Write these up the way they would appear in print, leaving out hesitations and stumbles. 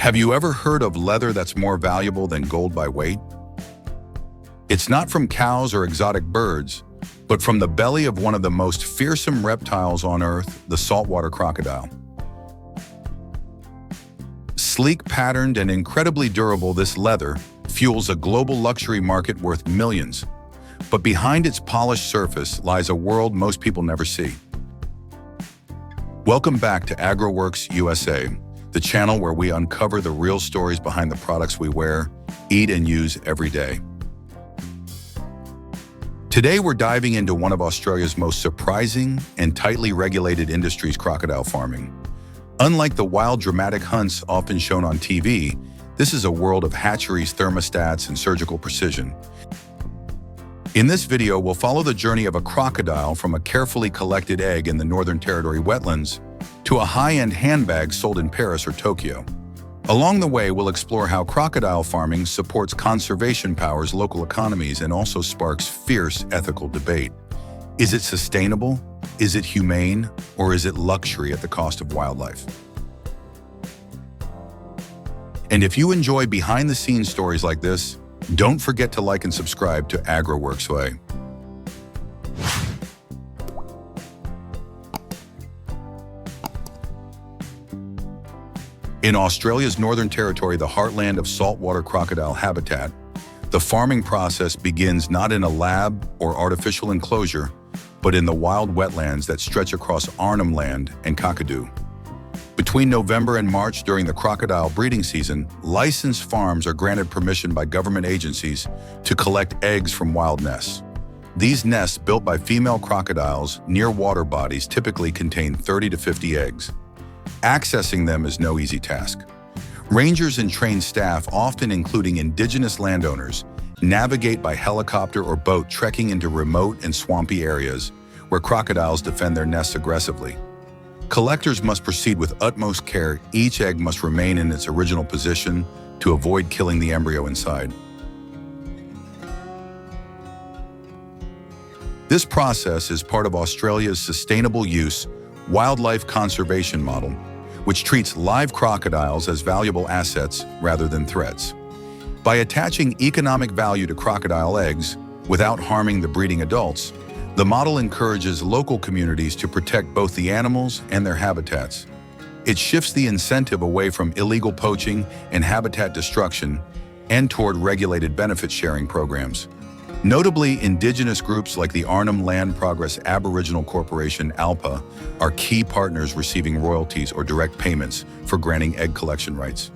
Have you ever heard of leather that's more valuable than gold by weight? It's not from cows or exotic birds, but from the belly of one of the most fearsome reptiles on Earth, the saltwater crocodile. Sleek, patterned, and incredibly durable, this leather fuels a global luxury market worth millions. But behind its polished surface lies a world most people never see. Welcome back to AgroWorks USA, the channel where we uncover the real stories behind the products we wear, eat, and use every day. Today, we're diving into one of Australia's most surprising and tightly regulated industries, crocodile farming. Unlike the wild, dramatic hunts often shown on TV, this is a world of hatcheries, thermostats, and surgical precision. In this video, we'll follow the journey of a crocodile from a carefully collected egg in the Northern Territory wetlands to a high-end handbag sold in Paris or Tokyo. Along the way, we'll explore how crocodile farming supports conservation, powers local economies, and also sparks fierce ethical debate. Is it sustainable? Is it humane? Or is it luxury at the cost of wildlife? And if you enjoy behind-the-scenes stories like this, don't forget to like and subscribe to AgroWorks USA. In Australia's Northern Territory, the heartland of saltwater crocodile habitat, the farming process begins not in a lab or artificial enclosure, but in the wild wetlands that stretch across Arnhem Land and Kakadu. Between November and March, during the crocodile breeding season, licensed farms are granted permission by government agencies to collect eggs from wild nests. These nests, built by female crocodiles near water bodies, typically contain 30 to 50 eggs. Accessing them is no easy task. Rangers and trained staff, often including indigenous landowners, navigate by helicopter or boat, trekking into remote and swampy areas where crocodiles defend their nests aggressively. Collectors must proceed with utmost care. Each egg must remain in its original position to avoid killing the embryo inside. This process is part of Australia's sustainable use wildlife conservation model, which treats live crocodiles as valuable assets rather than threats. By attaching economic value to crocodile eggs without harming the breeding adults, the model encourages local communities to protect both the animals and their habitats. It shifts the incentive away from illegal poaching and habitat destruction and toward regulated benefit-sharing programs. Notably, indigenous groups like the Arnhem Land Progress Aboriginal Corporation, ALPA, are key partners, receiving royalties or direct payments for granting egg collection rights.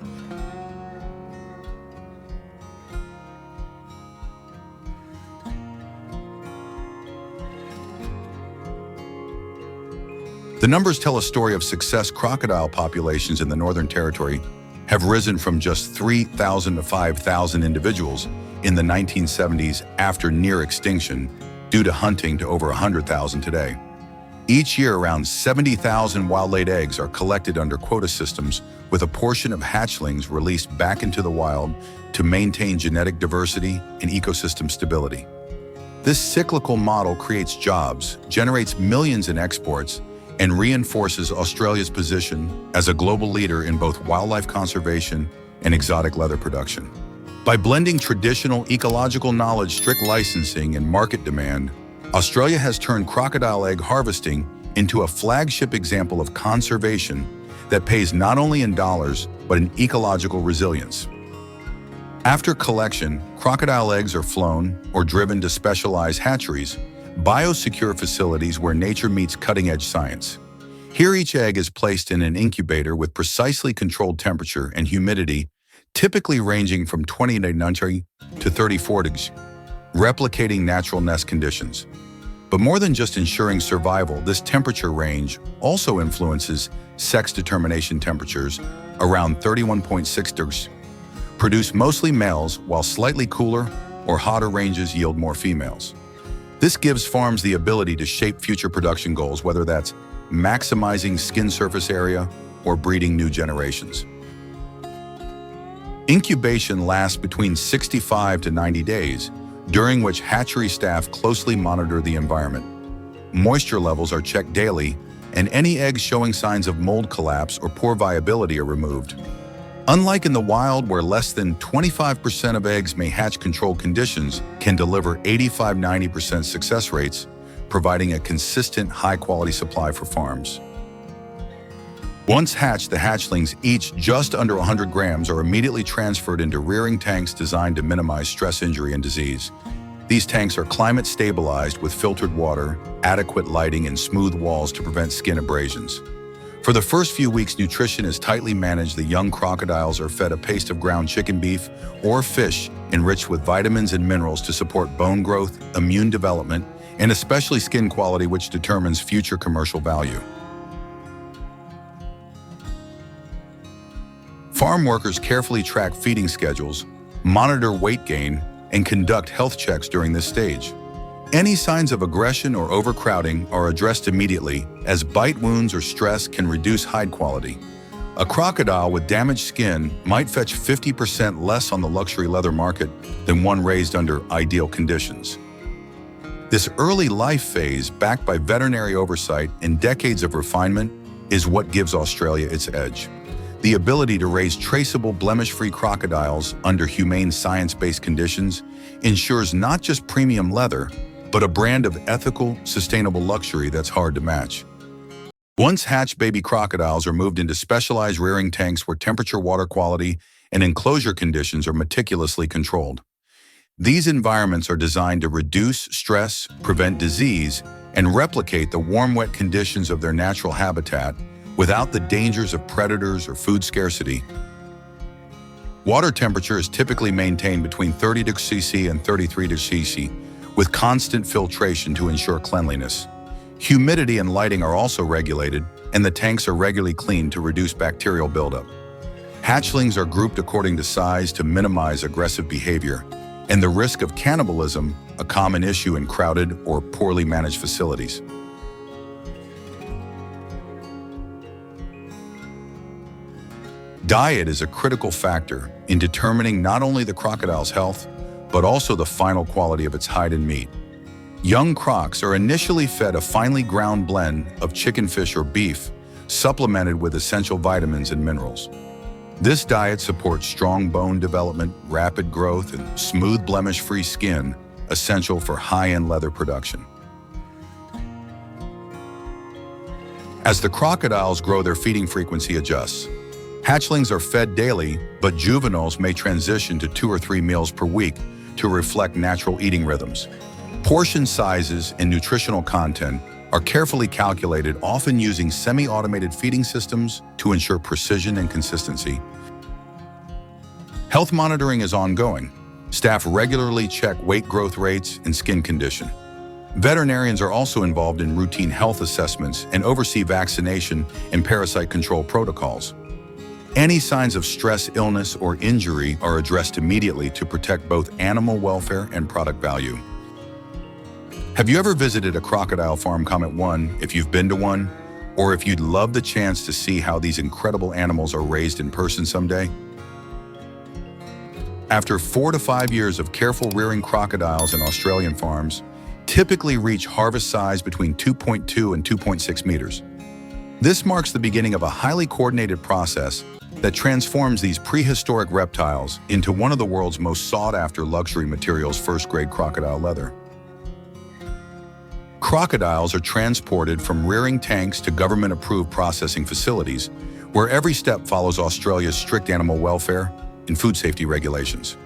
The numbers tell a story of success. Crocodile populations in the Northern Territory have risen from just 3,000 to 5,000 individuals in the 1970s after near extinction due to hunting to over 100,000 today. Each year, around 70,000 wild-laid eggs are collected under quota systems, with a portion of hatchlings released back into the wild to maintain genetic diversity and ecosystem stability. This cyclical model creates jobs, generates millions in exports, and reinforces Australia's position as a global leader in both wildlife conservation and exotic leather production. By blending traditional ecological knowledge, strict licensing, and market demand, Australia has turned crocodile egg harvesting into a flagship example of conservation that pays not only in dollars, but in ecological resilience. After collection, crocodile eggs are flown or driven to specialized hatcheries, biosecure facilities where nature meets cutting-edge science. Here, each egg is placed in an incubator with precisely controlled temperature and humidity, typically ranging from 29 to 34 degrees, replicating natural nest conditions. But more than just ensuring survival, this temperature range also influences sex determination. Temperatures around 31.6 degrees produce mostly males, while slightly cooler or hotter ranges yield more females. This gives farms the ability to shape future production goals, whether that's maximizing skin surface area or breeding new generations. Incubation lasts between 65 to 90 days, during which hatchery staff closely monitor the environment. Moisture levels are checked daily, and any eggs showing signs of mold collapse or poor viability are removed. Unlike in the wild, where less than 25% of eggs may hatch, controlled conditions can deliver 85–90% success rates, providing a consistent, high-quality supply for farms. Once hatched, the hatchlings, each just under 100 grams, are immediately transferred into rearing tanks designed to minimize stress, injury, and disease. These tanks are climate stabilized with filtered water, adequate lighting, and smooth walls to prevent skin abrasions. For the first few weeks, nutrition is tightly managed. The young crocodiles are fed a paste of ground chicken, beef, or fish enriched with vitamins and minerals to support bone growth, immune development, and especially skin quality, which determines future commercial value. Farm workers carefully track feeding schedules, monitor weight gain, and conduct health checks during this stage. Any signs of aggression or overcrowding are addressed immediately, as bite wounds or stress can reduce hide quality. A crocodile with damaged skin might fetch 50% less on the luxury leather market than one raised under ideal conditions. This early life phase, backed by veterinary oversight and decades of refinement, is what gives Australia its edge. The ability to raise traceable, blemish-free crocodiles under humane, science-based conditions ensures not just premium leather, but a brand of ethical, sustainable luxury that's hard to match. Once hatched, baby crocodiles are moved into specialized rearing tanks where temperature, water quality, and enclosure conditions are meticulously controlled. These environments are designed to reduce stress, prevent disease, and replicate the warm, wet conditions of their natural habitat without the dangers of predators or food scarcity. Water temperature is typically maintained between 30 degrees Celsius and 33 degrees Celsius, with constant filtration to ensure cleanliness. Humidity and lighting are also regulated, and the tanks are regularly cleaned to reduce bacterial buildup. Hatchlings are grouped according to size to minimize aggressive behavior, and the risk of cannibalism, a common issue in crowded or poorly managed facilities. Diet is a critical factor in determining not only the crocodile's health, but also the final quality of its hide and meat. Young crocs are initially fed a finely ground blend of chicken, fish, or beef, supplemented with essential vitamins and minerals. This diet supports strong bone development, rapid growth, and smooth, blemish-free skin, essential for high-end leather production. As the crocodiles grow, their feeding frequency adjusts. Hatchlings are fed daily, but juveniles may transition to 2 or 3 meals per week to reflect natural eating rhythms. Portion sizes and nutritional content are carefully calculated, often using semi-automated feeding systems to ensure precision and consistency. Health monitoring is ongoing. Staff regularly check weight, growth rates, and skin condition. Veterinarians are also involved in routine health assessments and oversee vaccination and parasite control protocols. Any signs of stress, illness, or injury are addressed immediately to protect both animal welfare and product value. Have you ever visited a crocodile farm? Comment 1 if you've been to one, or if you'd love the chance to see how these incredible animals are raised in person someday. After 4 to 5 years of careful rearing, crocodiles in Australian farms typically reach harvest size between 2.2 and 2.6 meters. This marks the beginning of a highly coordinated process that transforms these prehistoric reptiles into one of the world's most sought-after luxury materials, first-grade crocodile leather. Crocodiles are transported from rearing tanks to government-approved processing facilities, where every step follows Australia's strict animal welfare and food safety regulations.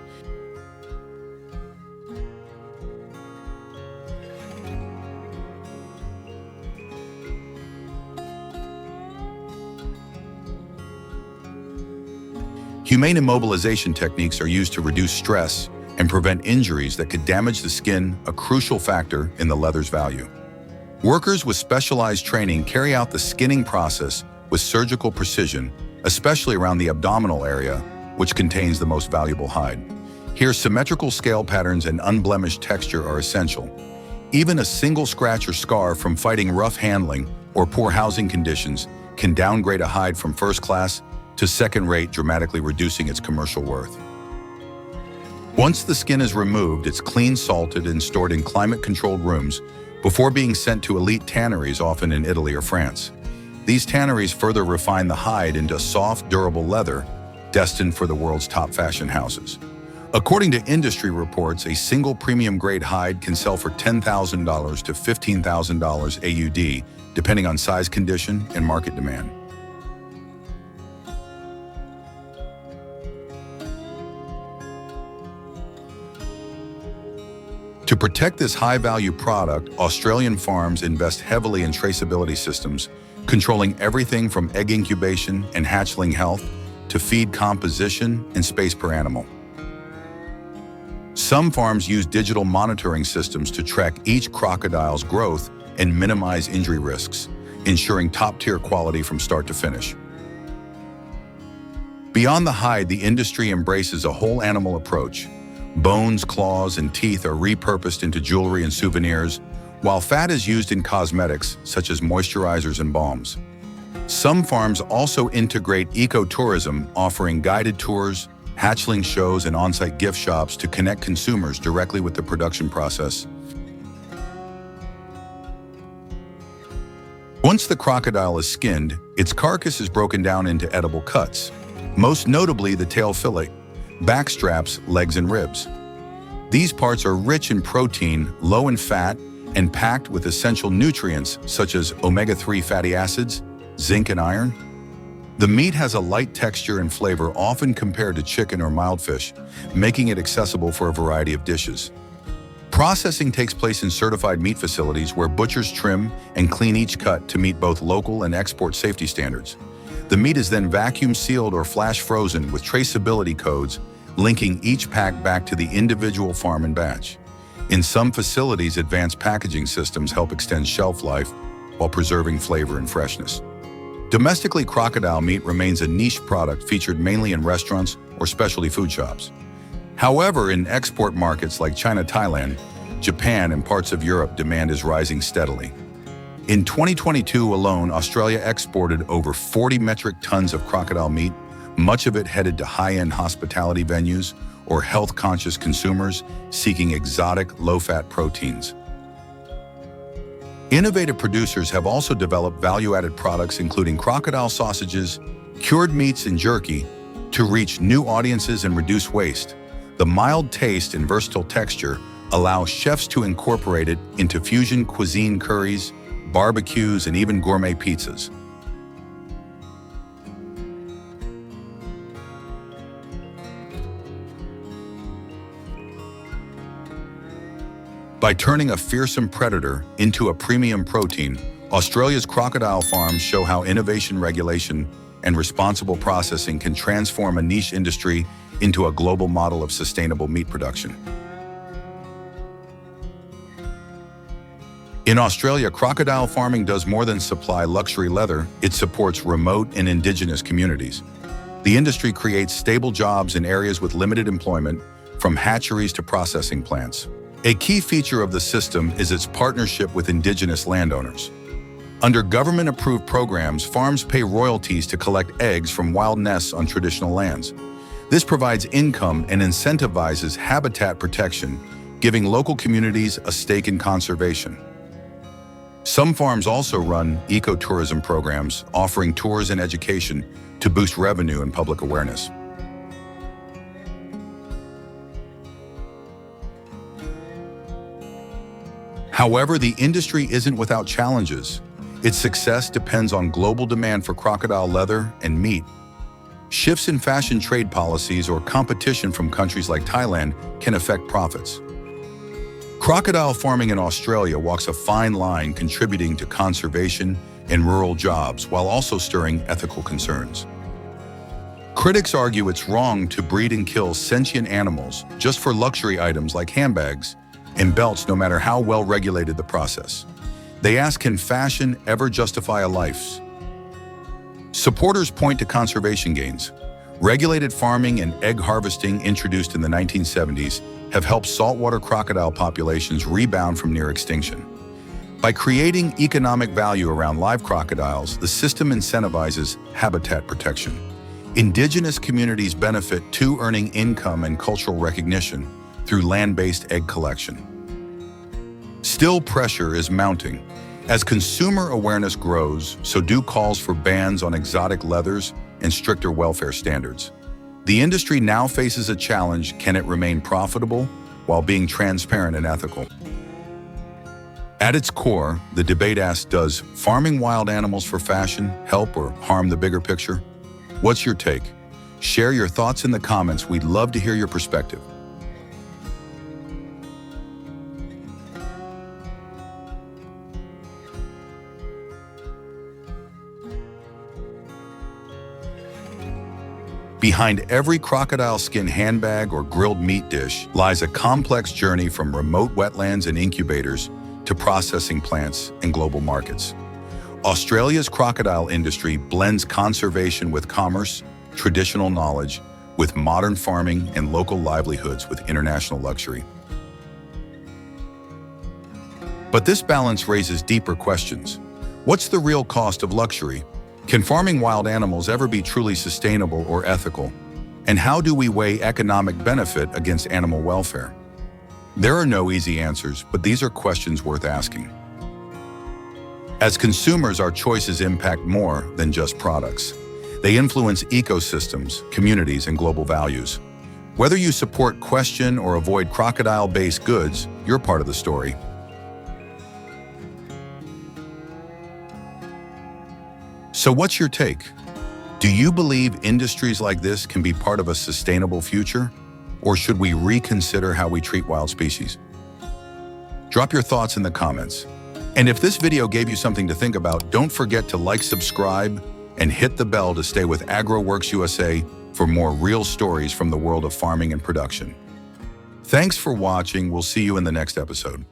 Humane immobilization techniques are used to reduce stress and prevent injuries that could damage the skin, a crucial factor in the leather's value. Workers with specialized training carry out the skinning process with surgical precision, especially around the abdominal area, which contains the most valuable hide. Here, symmetrical scale patterns and unblemished texture are essential. Even a single scratch or scar from fighting rough handling or poor housing conditions can downgrade a hide from first class to second rate, dramatically reducing its commercial worth. Once the skin is removed, it's clean, salted, and stored in climate-controlled rooms before being sent to elite tanneries, often in Italy or France. These tanneries further refine the hide into soft, durable leather, destined for the world's top fashion houses. According to industry reports, a single premium-grade hide can sell for $10,000 to $15,000 AUD, depending on size, condition, and market demand. To protect this high-value product, Australian farms invest heavily in traceability systems, controlling everything from egg incubation and hatchling health to feed composition and space per animal. Some farms use digital monitoring systems to track each crocodile's growth and minimize injury risks, ensuring top-tier quality from start to finish. Beyond the hide, the industry embraces a whole animal approach. Bones, claws, and teeth are repurposed into jewelry and souvenirs, while fat is used in cosmetics such as moisturizers and balms. Some farms also integrate ecotourism, offering guided tours, hatchling shows, and on-site gift shops to connect consumers directly with the production process. Once the crocodile is skinned, its carcass is broken down into edible cuts, most notably the tail fillet, back straps, legs, and ribs. These parts are rich in protein, low in fat, and packed with essential nutrients such as omega-3 fatty acids, zinc, and iron. The meat has a light texture and flavor often compared to chicken or mild fish, making it accessible for a variety of dishes. Processing takes place in certified meat facilities where butchers trim and clean each cut to meet both local and export safety standards. The meat is then vacuum sealed or flash frozen with traceability codes linking each pack back to the individual farm and batch. In some facilities, advanced packaging systems help extend shelf life while preserving flavor and freshness. Domestically, crocodile meat remains a niche product featured mainly in restaurants or specialty food shops. However, in export markets like China, Thailand, Japan, and parts of Europe, demand is rising steadily. In 2022 alone, Australia exported over 40 metric tons of crocodile meat, much of it headed to high-end hospitality venues or health-conscious consumers seeking exotic, low-fat proteins. Innovative producers have also developed value-added products including crocodile sausages, cured meats, and jerky to reach new audiences and reduce waste. The mild taste and versatile texture allow chefs to incorporate it into fusion cuisine curries, barbecues, and even gourmet pizzas. By turning a fearsome predator into a premium protein, Australia's crocodile farms show how innovation, regulation, and responsible processing can transform a niche industry into a global model of sustainable meat production. In Australia, crocodile farming does more than supply luxury leather, it supports remote and indigenous communities. The industry creates stable jobs in areas with limited employment, from hatcheries to processing plants. A key feature of the system is its partnership with indigenous landowners. Under government-approved programs, farms pay royalties to collect eggs from wild nests on traditional lands. This provides income and incentivizes habitat protection, giving local communities a stake in conservation. Some farms also run ecotourism programs, offering tours and education to boost revenue and public awareness. However, the industry isn't without challenges. Its success depends on global demand for crocodile leather and meat. Shifts in fashion trade policies or competition from countries like Thailand can affect profits. Crocodile farming in Australia walks a fine line, contributing to conservation and rural jobs while also stirring ethical concerns. Critics argue it's wrong to breed and kill sentient animals just for luxury items like handbags and belts, no matter how well regulated the process. They ask, can fashion ever justify a life? Supporters point to conservation gains. Regulated farming and egg harvesting introduced in the 1970s have helped saltwater crocodile populations rebound from near extinction. By creating economic value around live crocodiles, the system incentivizes habitat protection. Indigenous communities benefit too, earning income and cultural recognition through land-based egg collection. Still, pressure is mounting. As consumer awareness grows, so do calls for bans on exotic leathers and stricter welfare standards. The industry now faces a challenge: can it remain profitable while being transparent and ethical? At its core, the debate asks, does farming wild animals for fashion help or harm the bigger picture? What's your take? Share your thoughts in the comments. We'd love to hear your perspective. Behind every crocodile skin handbag or grilled meat dish lies a complex journey from remote wetlands and incubators to processing plants and global markets. Australia's crocodile industry blends conservation with commerce, traditional knowledge with modern farming, and local livelihoods with international luxury. But this balance raises deeper questions. What's the real cost of luxury? Can farming wild animals ever be truly sustainable or ethical? And how do we weigh economic benefit against animal welfare? There are no easy answers, but these are questions worth asking. As consumers, our choices impact more than just products. They influence ecosystems, communities, and global values. Whether you support, question, or avoid crocodile-based goods, you're part of the story. So what's your take? Do you believe industries like this can be part of a sustainable future? Or should we reconsider how we treat wild species? Drop your thoughts in the comments. And if this video gave you something to think about, don't forget to like, subscribe, and hit the bell to stay with AgroWorks USA for more real stories from the world of farming and production. Thanks for watching. We'll see you in the next episode.